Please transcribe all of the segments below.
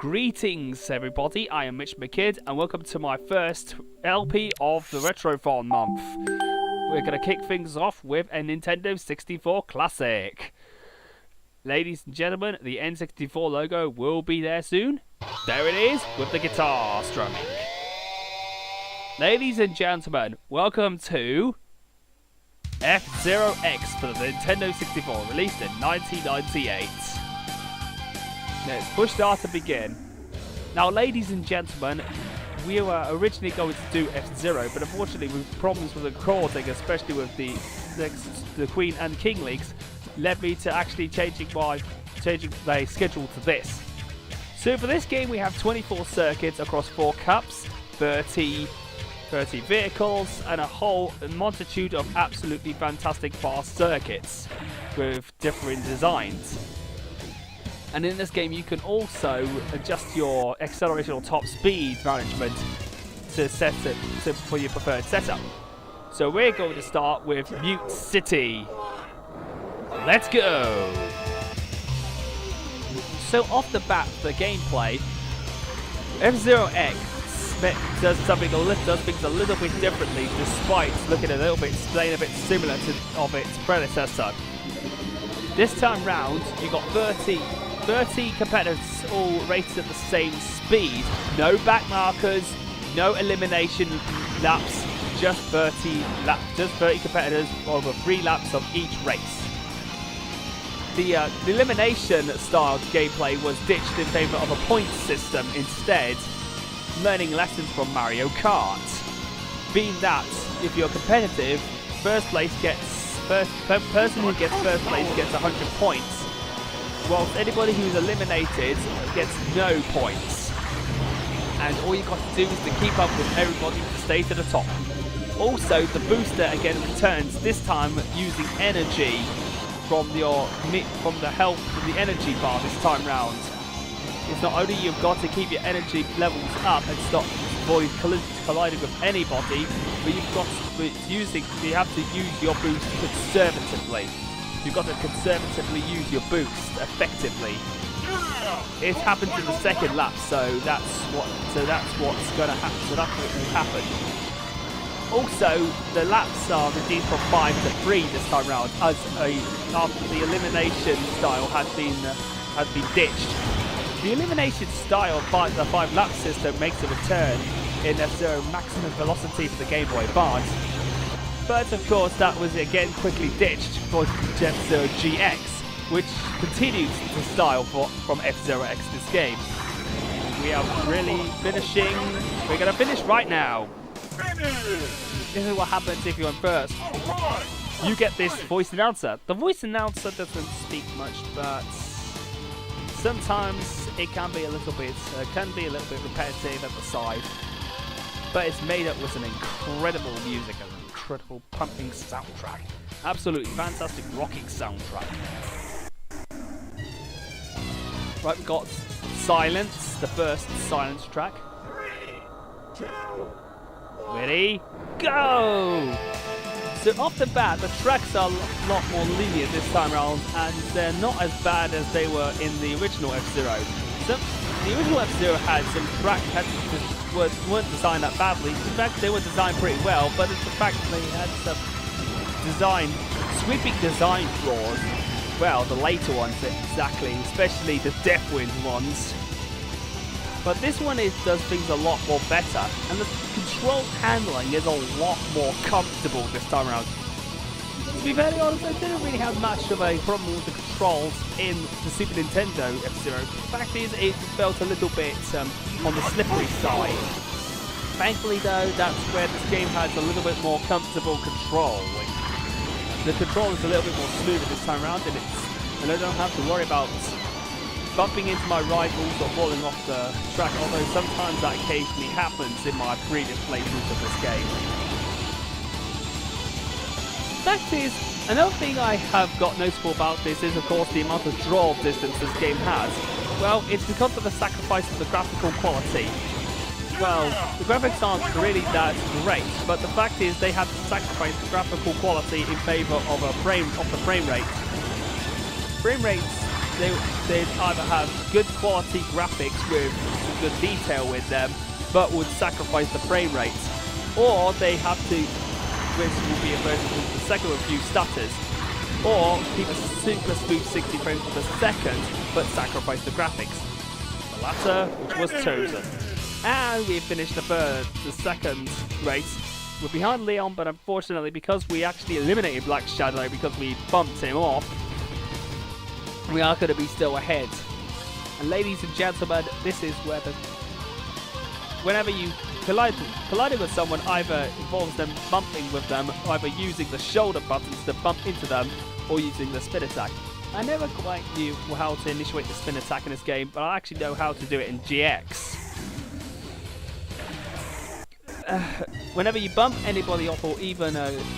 Greetings everybody, I am Mitch McKidd and welcome to my first LP of the Retro-Thon month. We're going to kick things off with a Nintendo 64 classic. Ladies and gentlemen, the N64 logo will be there soon. There it is, with the guitar strumming. Ladies and gentlemen, welcome to F-Zero X for the Nintendo 64, released in 1998. Let's push start to begin. Now, ladies and gentlemen, we were originally going to do F-Zero, but unfortunately with problems with the recording, especially with the Queen and King leaks, led me to actually changing my schedule to this. So for this game we have 24 circuits across 4 cups, 30 vehicles, and a whole multitude of absolutely fantastic fast circuits with different designs. And in this game you can also adjust your acceleration or top speed management to set it for your preferred setup. So we're going to start with Mute City. Let's go! So off the bat, the gameplay, F-Zero X does things a little bit differently, despite looking playing a bit similar to its predecessor. This time round, you got 30 competitors all rated at the same speed. No back markers, no elimination laps, just 30 competitors over 3 laps of each race. The elimination style gameplay was ditched in favour of a point system instead, learning lessons from Mario Kart. Being that, if you're competitive, person who gets first place gets 100 points, whilst anybody who's eliminated gets no points. And all you got to do is to keep up with everybody to stay to the top. Also, the booster again returns, this time using energy from the energy bar this time round. It's not only you've got to keep your energy levels up and stop avoid colliding with anybody, but you have to use your boost conservatively. You've got to conservatively use your boost effectively. It happens in the second lap, so that's what's going to happen. So that's what will happen. Also, the laps are reduced from 5 to 3 this time round, after the elimination style has been ditched. The elimination style by the 5-lap system makes a return in F-Zero maximum velocity for the Game Boy Advance. But of course that was again quickly ditched for F-Zero GX, which continues the style from F-Zero X this game. We are really finishing. We're going to finish right now. This is what happens if you're in first. You get this voice announcer. The voice announcer doesn't speak much, but sometimes it can be a little bit repetitive at the side. But it's made up with some incredible music and an incredible pumping soundtrack. Absolutely fantastic rocking soundtrack. Right, we've got Silence, the first Silence track. 3, 2, ready, go! So off the bat, the tracks are a lot more linear this time around, and they're not as bad as they were in the original F-Zero. So the original F-Zero had some tracks that weren't designed that badly. In fact, they were designed pretty well, but it's the fact that they had some sweeping design flaws. Well, the later ones exactly, especially the Deathwind ones. But this one does things a lot more better, and the control handling is a lot more comfortable this time around. To be very honest, I didn't really have much of a problem with the controls in the Super Nintendo F-Zero. The fact is, it felt a little bit on the slippery side. Thankfully though, that's where this game has a little bit more comfortable control. The control is a little bit more smoother this time around, and I don't have to worry about bumping into my rivals or falling off the track, although sometimes that occasionally happens in my previous playthroughs of this game. Fact is, another thing I have got noticeable about this is of course the amount of draw distance this game has. Well, it's because of the sacrifice of the graphical quality. Well, the graphics aren't really that great, but the fact is they have to sacrifice the graphical quality in favour of the frame rate. Frame rates they'd either have good quality graphics with good detail with them, but would sacrifice the frame rates, or they have to, which will be a version of the second review stutters, or keep a super smooth 60 frames per second, but sacrifice the graphics. The latter, which was chosen. And we finished the second race. We're behind Leon, but unfortunately, because we actually eliminated Black Shadow because we bumped him off, we are going to be still ahead. And ladies and gentlemen, this is where whenever you colliding with someone, either involves them bumping with them, either using the shoulder buttons to bump into them, or using the spin attack. I never quite knew how to initiate the spin attack in this game, but I actually know how to do it in GX. Whenever you bump anybody off or even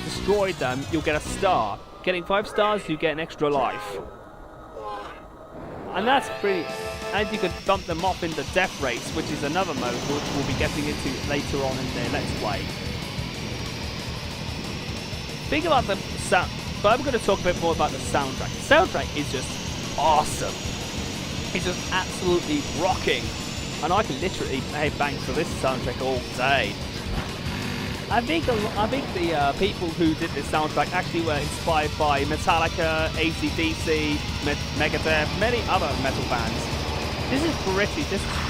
destroy them, you'll get a star. Getting 5 stars, you get an extra life. And that's pretty... And you could bump them off in the death race, which is another mode which we'll be getting into later on in the Let's Play. Think about the sound... But I'm going to talk a bit more about the soundtrack. The soundtrack is just awesome. It's just absolutely rocking. And I can literally pay bank for this soundtrack all day. I think the people who did this soundtrack actually were inspired by Metallica, AC/DC, Megadeth, many other metal bands. This is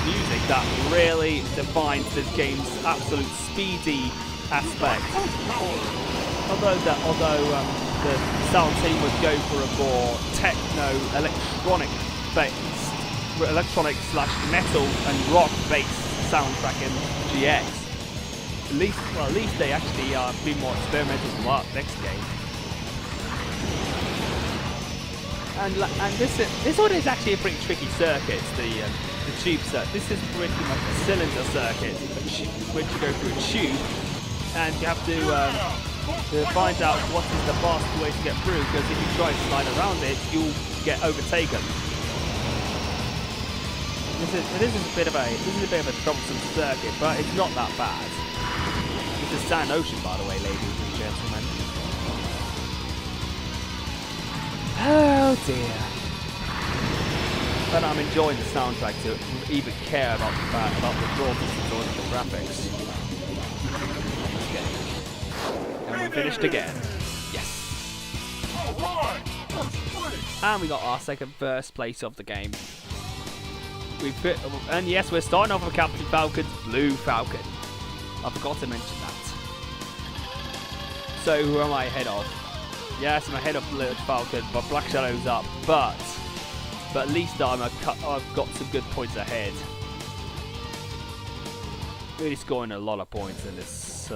music that really defines this game's absolute speedy aspect. Although the sound team would go for a more techno, electronic/metal and rock-based soundtrack in GX. At least they actually be more experimental about next game. And this one is actually a pretty tricky circuit, the tube circuit. This is pretty much a cylinder circuit, which you go through a tube, and you have to find out what is the fastest way to get through. Because if you try to slide around it, you'll get overtaken. This is a bit of a troublesome circuit, but it's not that bad. It's a sand ocean, by the way, ladies and gentlemen. Oh dear. But I'm enjoying the soundtrack to even care about the draw distance or the graphics. Okay. And we finished again. Yes. And we got our first place of the game. And yes, we're starting off with Captain Falcon's Blue Falcon. I forgot to mention that. So who am I ahead of? Yes, I'm ahead of Blue Falcon, but Black Shadow's up. But at least I've got some good points ahead. Really scoring a lot of points in this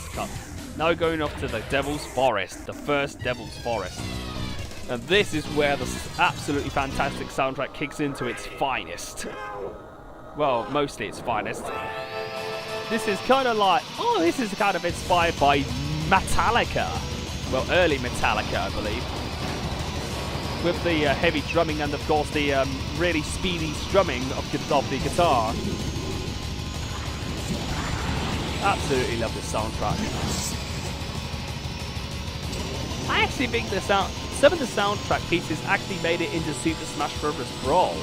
cup. Now we're going off to the Devil's Forest, the first Devil's Forest. And this is where the absolutely fantastic soundtrack kicks into its finest. Well, mostly its finest. This is kind of like... Oh, this is kind of inspired by Metallica. Well, early Metallica, I believe. With the heavy drumming and, of course, the really speedy strumming of the guitar. Absolutely love this soundtrack. I actually think some of the soundtrack pieces actually made it into Super Smash Bros. Brawl.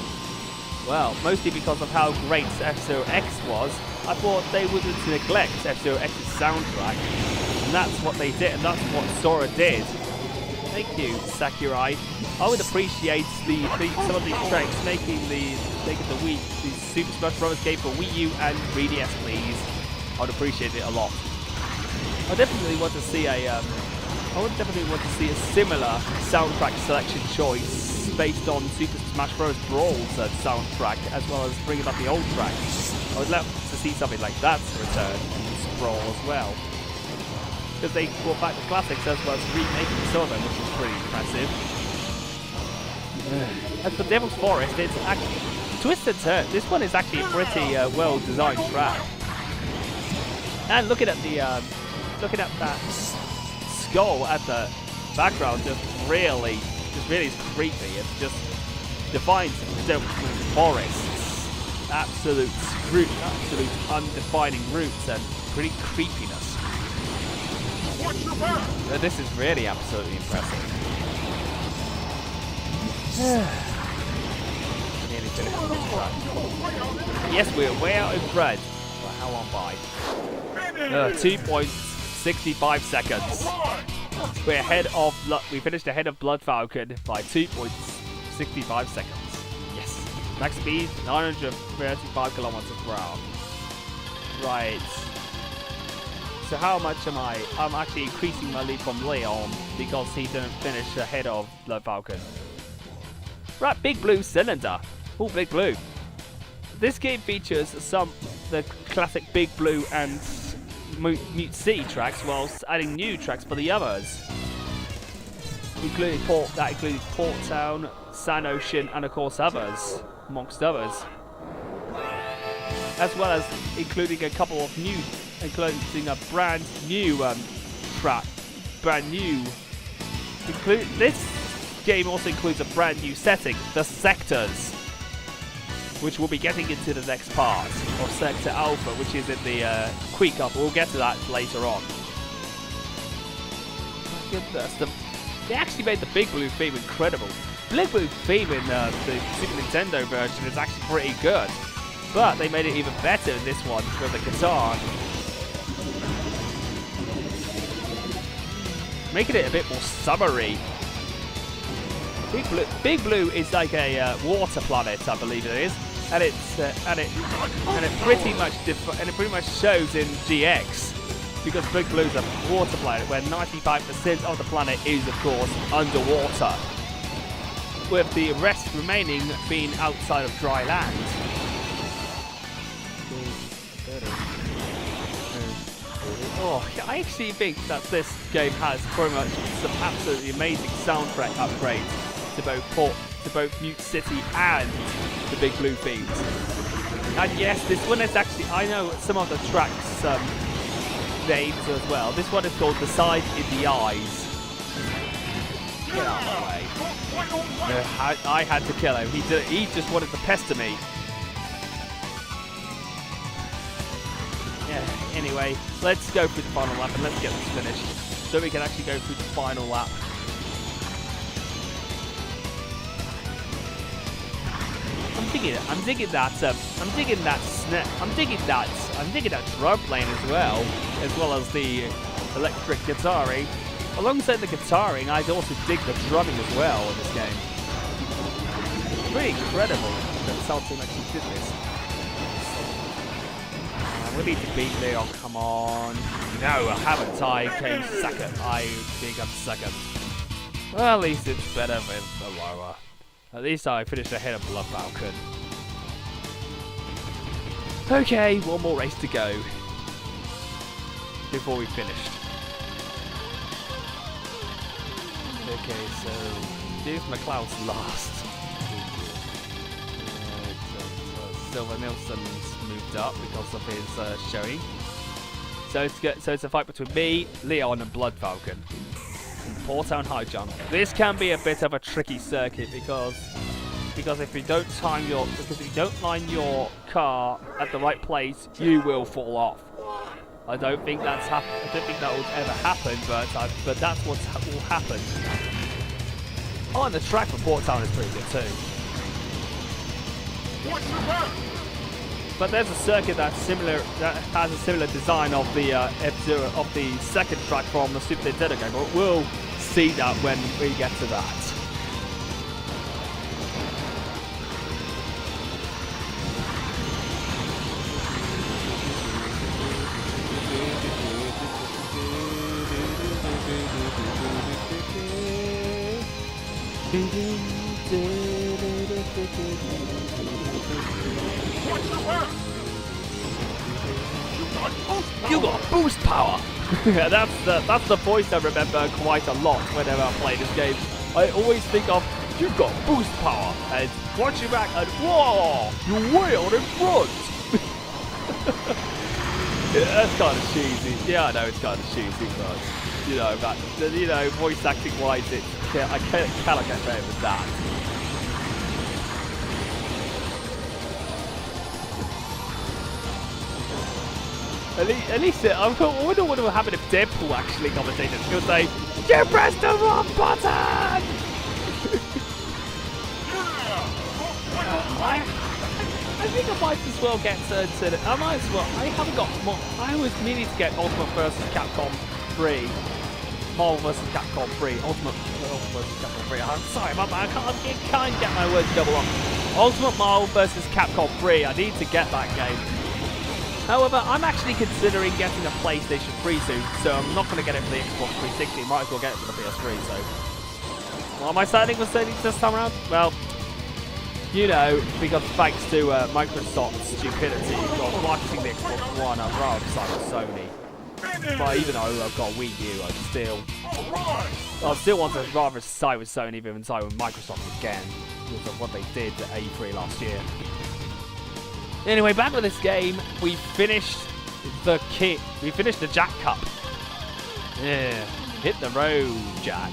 Well, mostly because of how great F-Zero X was, I thought they wouldn't neglect F-Zero X's soundtrack. And that's what they did, and that's what Sora did. Thank you, Sakurai. I would appreciate some of these tracks making the Super Smash Bros. Game for Wii U and 3DS, please. I would appreciate it a lot. I definitely want to see a similar soundtrack selection choice based on Super Smash Bros. Brawl's soundtrack, as well as bringing back the old tracks. I would love to see something like that return in Brawl as well. Because they brought back the classics as well as remaking some of them, which is pretty impressive. As for Devil's Forest, it's actually twist and turn. This one is actually a pretty well-designed track. And looking at that skull at the background, just really is creepy. It just defines the forest's absolute undefining roots and pretty creepiness. This is really absolutely impressive. finish this track. Yes, we're way out in red. But how long by? 2.65 seconds. We're ahead of. We finished ahead of Blue Falcon by 2.65 seconds. Yes. Max speed 935 kilometers per hour. Right. So how much am I? I'm actually increasing my lead from Leon because he didn't finish ahead of Blue Falcon. Right, Big Blue Cylinder. Oh, Big Blue. This game features the classic Big Blue and Mute City tracks, whilst adding new tracks for the others, including Port Town, Sand Ocean, and of course others, amongst others, as well as including a couple of new, including a brand new track, This game also includes a brand new setting, the sectors, which we'll be getting into the next part of Sector Alpha, which is in the Quick Up. We'll get to that later on. My goodness, they actually made the Big Blue theme incredible. Big Blue theme in the Super Nintendo version is actually pretty good, but they made it even better in this one with the guitar, making it a bit more summery. Big Blue is like a water planet, I believe it is, and it pretty much shows in GX, because Big Blue's a water planet where 95% of the planet is, of course, underwater, with the rest remaining being outside of dry land. Oh, I actually think that this game has pretty much some absolutely amazing soundtrack upgrades to both Mute City and the Big Blue themes. And yes, this one is actually, I know some of the tracks names as well. This one is called The Side in the Eyes. Get out of the way. I had to kill him. He just wanted to pester me. Yeah, anyway, let's go through the final lap and let's get this finished, so we can actually go through the final lap. I'm digging that drum playing as well as the electric guitaring. Alongside the guitaring, I also dig the drumming as well in this game. It's really incredible that Salton actually did this. We need to beat Leon, come on. No, I haven't. I came second. I think I'm second. Well, at least it's better with the lower. At least I finished ahead of Blue Falcon. Okay, one more race to go before we finished. Okay, so James McLeod's last. Silver Nilsson's moved up because of his showing. So it's a fight between me, Leon, and Blue Falcon. Port Town High Jump. This can be a bit of a tricky circuit because if you don't line your car at the right place, you will fall off. I don't think that will ever happen, but that's what will happen. Oh, and the track for Port Town is pretty good too. But there's a circuit that has a similar design of the F-Zero of the second track from the Super Nintendo game. But we'll see that when we get to that. You got boost power. That's the voice I remember quite a lot whenever I play this game. I always think of you got boost power and watch your back and whoa, you're way out in front. Yeah, that's kind of cheesy. Yeah, I know it's kind of cheesy, but voice acting wise, I cannot get better than that. At least I wonder what will happen if Deadpool actually commentated. He'll say, "You pressed the wrong button." I think I might as well get to I might as well. I haven't got more. I was meaning to get Ultimate vs. Capcom 3. Marvel vs. Capcom 3. Ultimate vs. Capcom 3. I'm sorry about that. I can't get my words double up. Ultimate Marvel vs. Capcom 3. I need to get that game. However, I'm actually considering getting a PlayStation 3 soon, so I'm not going to get it for the Xbox 360. Might as well get it for the PS3. So, what am I saying with Sony this time around? Well, you know, because thanks to Microsoft's stupidity, got marketing the Xbox One, I'd rather side with Sony. But even though I've got Wii U, I still want to rather side with Sony than side with Microsoft again, because of what they did at E3 last year. Anyway, back with this game, we finished the kit. We finished the Jack Cup. Yeah, hit the road, Jack.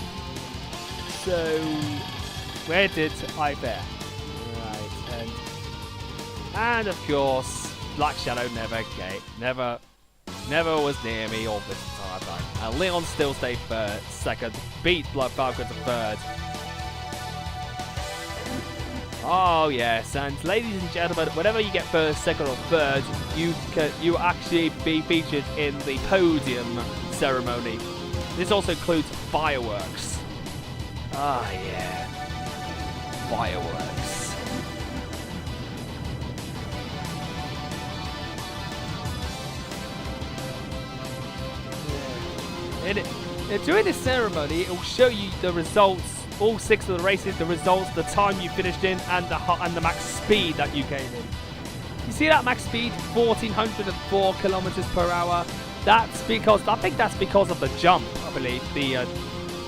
So, where did I fare? And of course, Black Shadow never was near me all this time. And Leon still stayed second, beat Blue Falcon to third. Oh yes, and ladies and gentlemen, whenever you get first, second, or third, you actually be featured in the Podium Ceremony. This also includes fireworks. Ah yeah, fireworks. During this ceremony, it will show you the results, all 6 of the races, the results, the time you finished in, and the max speed that you came in. You see that max speed, 1404 kilometers per hour. That's because I think that's because of the jump. I believe the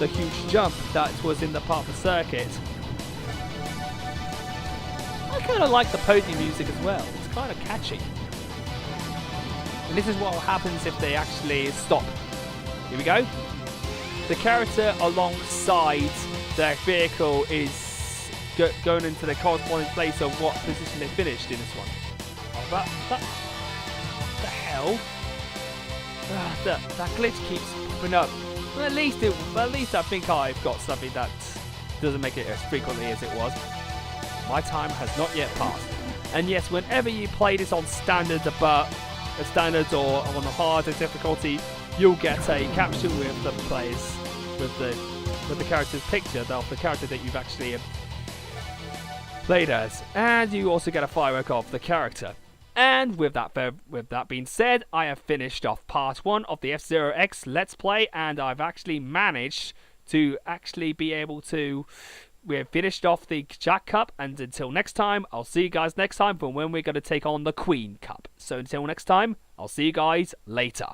huge jump that was in the part of the circuit. I kind of like the podium music as well. It's kind of catchy. And this is what happens if they actually stop. Here we go. The character alongside their vehicle is going into the corresponding place of what position they finished in this one. Oh, the hell? That glitch keeps popping up. Well, at least I think I've got something that doesn't make it as frequently as it was. My time has not yet passed. And yes, whenever you play this on standard, or on the harder difficulty, you'll get a caption with the players, with the character's picture of the character that you've actually played as, and you also get a firework of the character. And with that being said, I have finished off part 1 of the F-Zero X Let's Play, and I've actually managed to be able to. We've finished off the Jack Cup, and until next time, I'll see you guys next time for when we're going to take on the Queen Cup. So until next time, I'll see you guys later.